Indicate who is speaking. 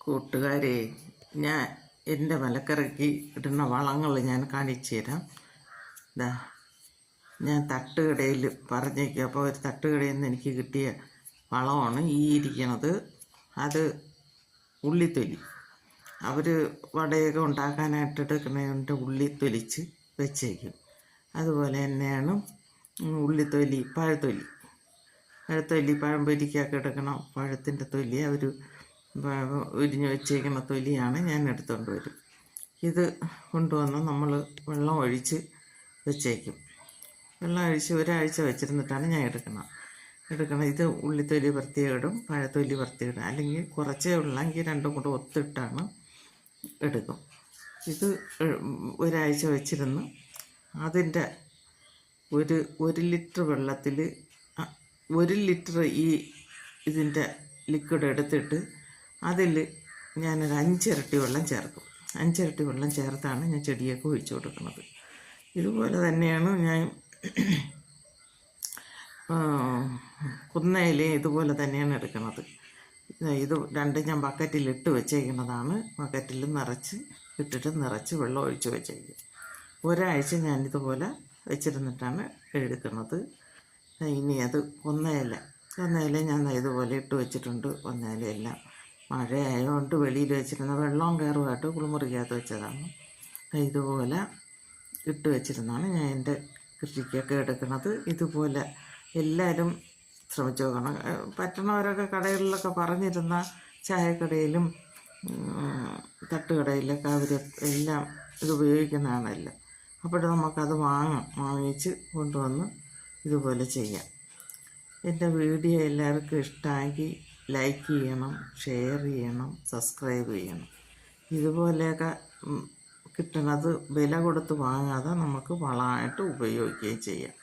Speaker 1: കൂട്ടുകാരെ, ഞാൻ എൻ്റെ മലക്കറിക്ക് ഇടുന്ന വളങ്ങൾ ഞാൻ കാണിച്ചു തരാം. ഇതാ, ഞാൻ തട്ടുകടയിൽ പറഞ്ഞേക്കും. അപ്പോൾ ഒരു തട്ടുകടയിൽ നിന്ന് എനിക്ക് കിട്ടിയ വളമാണ് ഈ ഇരിക്കണത്. അത് ഉള്ളിത്തൊലി. അവർ വടയൊക്കെ ഉണ്ടാക്കാനായിട്ട് എടുക്കുന്നതിൻ്റെ ഉള്ളി തൊലിച്ച് വെച്ചേക്കും. അതുപോലെ തന്നെയാണ് ഉള്ളിത്തൊലി, പഴത്തൊലി പഴം പൊരിക്കൊക്കെ എടുക്കണം. പഴത്തിൻ്റെ തൊലി അവർ ഉരിഞ്ഞ് വെച്ചേക്കുന്ന തൊലിയാണ് ഞാൻ എടുത്തുകൊണ്ട് വരും. ഇത് കൊണ്ടുവന്ന് നമ്മൾ വെള്ളം ഒഴിച്ച് വെച്ചേക്കും. വെള്ളം ഒഴിച്ച് ഒരാഴ്ച വെച്ചിരുന്നിട്ടാണ് ഞാൻ എടുക്കണം. ഇത് ഉള്ളിത്തൊലി പ്രത്യേകം ഇടും, പഴത്തൊലി പ്രത്യേകം ഇടും. അല്ലെങ്കിൽ കുറച്ചേ ഉള്ളെങ്കിൽ രണ്ടും കൂടെ ഒത്തിട്ടാണ് എടുക്കും. ഇത് ഒരാഴ്ച വെച്ചിരുന്ന് അതിൻ്റെ ഒരു ലിറ്റർ വെള്ളത്തിൽ 1 ലിറ്റർ ഇതിൻ്റെ ലിക്വിഡ് എടുത്തിട്ട് അതിൽ ഞാനൊരു 5 ഇരട്ടി വെള്ളം ചേർക്കും. 5 ഇരട്ടി വെള്ളം ചേർത്താണ് ഞാൻ ചെടിയൊക്കെ ഒഴിച്ചു കൊടുക്കുന്നത്. ഇതുപോലെ തന്നെയാണ് ഞാൻ കുന്നയിലയും ഇതുപോലെ തന്നെയാണ് എടുക്കുന്നത്. ഇത് രണ്ടും ഞാൻ ബക്കറ്റിലിട്ട് വെച്ചേക്കുന്നതാണ്. ബക്കറ്റിൽ നിറച്ച് വെള്ളം ഒഴിച്ച് വെച്ചേക്കും. ഒരാഴ്ച ഞാനിതുപോലെ വെച്ചിരുന്നിട്ടാണ് എടുക്കുന്നത്. ഇനി അത് കുന്നയില ഞാൻ ഇതുപോലെ ഇട്ട് വെച്ചിട്ടുണ്ട്. കുന്നയിലയെല്ലാം മഴയായതുകൊണ്ട് വെളിയിൽ വെച്ചിരുന്ന വെള്ളം കയറുമായിട്ട് കുളിമുറിക്കകത്ത് വെച്ചതാണ്. ഇതുപോലെ ഇട്ട് വെച്ചിരുന്നാണ് ഞാൻ എൻ്റെ കൃഷിക്കൊക്കെ എടുക്കുന്നത്. ഇതുപോലെ എല്ലാവരും ശ്രമിച്ചു നോക്കണം. പറ്റുന്നവരൊക്കെ കടകളിലൊക്കെ പറഞ്ഞിരുന്ന ചായക്കടയിലും തട്ടുകടയിലൊക്കെ അവർ എല്ലാം ഇത് ഉപയോഗിക്കുന്നതാണല്ലോ. അപ്പോൾ നമുക്കത് വാങ്ങിച്ച് കൊണ്ടുവന്ന് ഇതുപോലെ ചെയ്യാം. എൻ്റെ വീഡിയോ എല്ലാവർക്കും ഇഷ്ടമാക്കി ലൈക്ക് ചെയ്യണം, ഷെയർ ചെയ്യണം, സബ്സ്ക്രൈബ് ചെയ്യണം. ഇതുപോലെയൊക്കെ കിട്ടുന്നത് വില കൊടുത്ത് വാങ്ങാതെ നമുക്ക് വളമായിട്ട് ഉപയോഗിക്കുകയും ചെയ്യാം.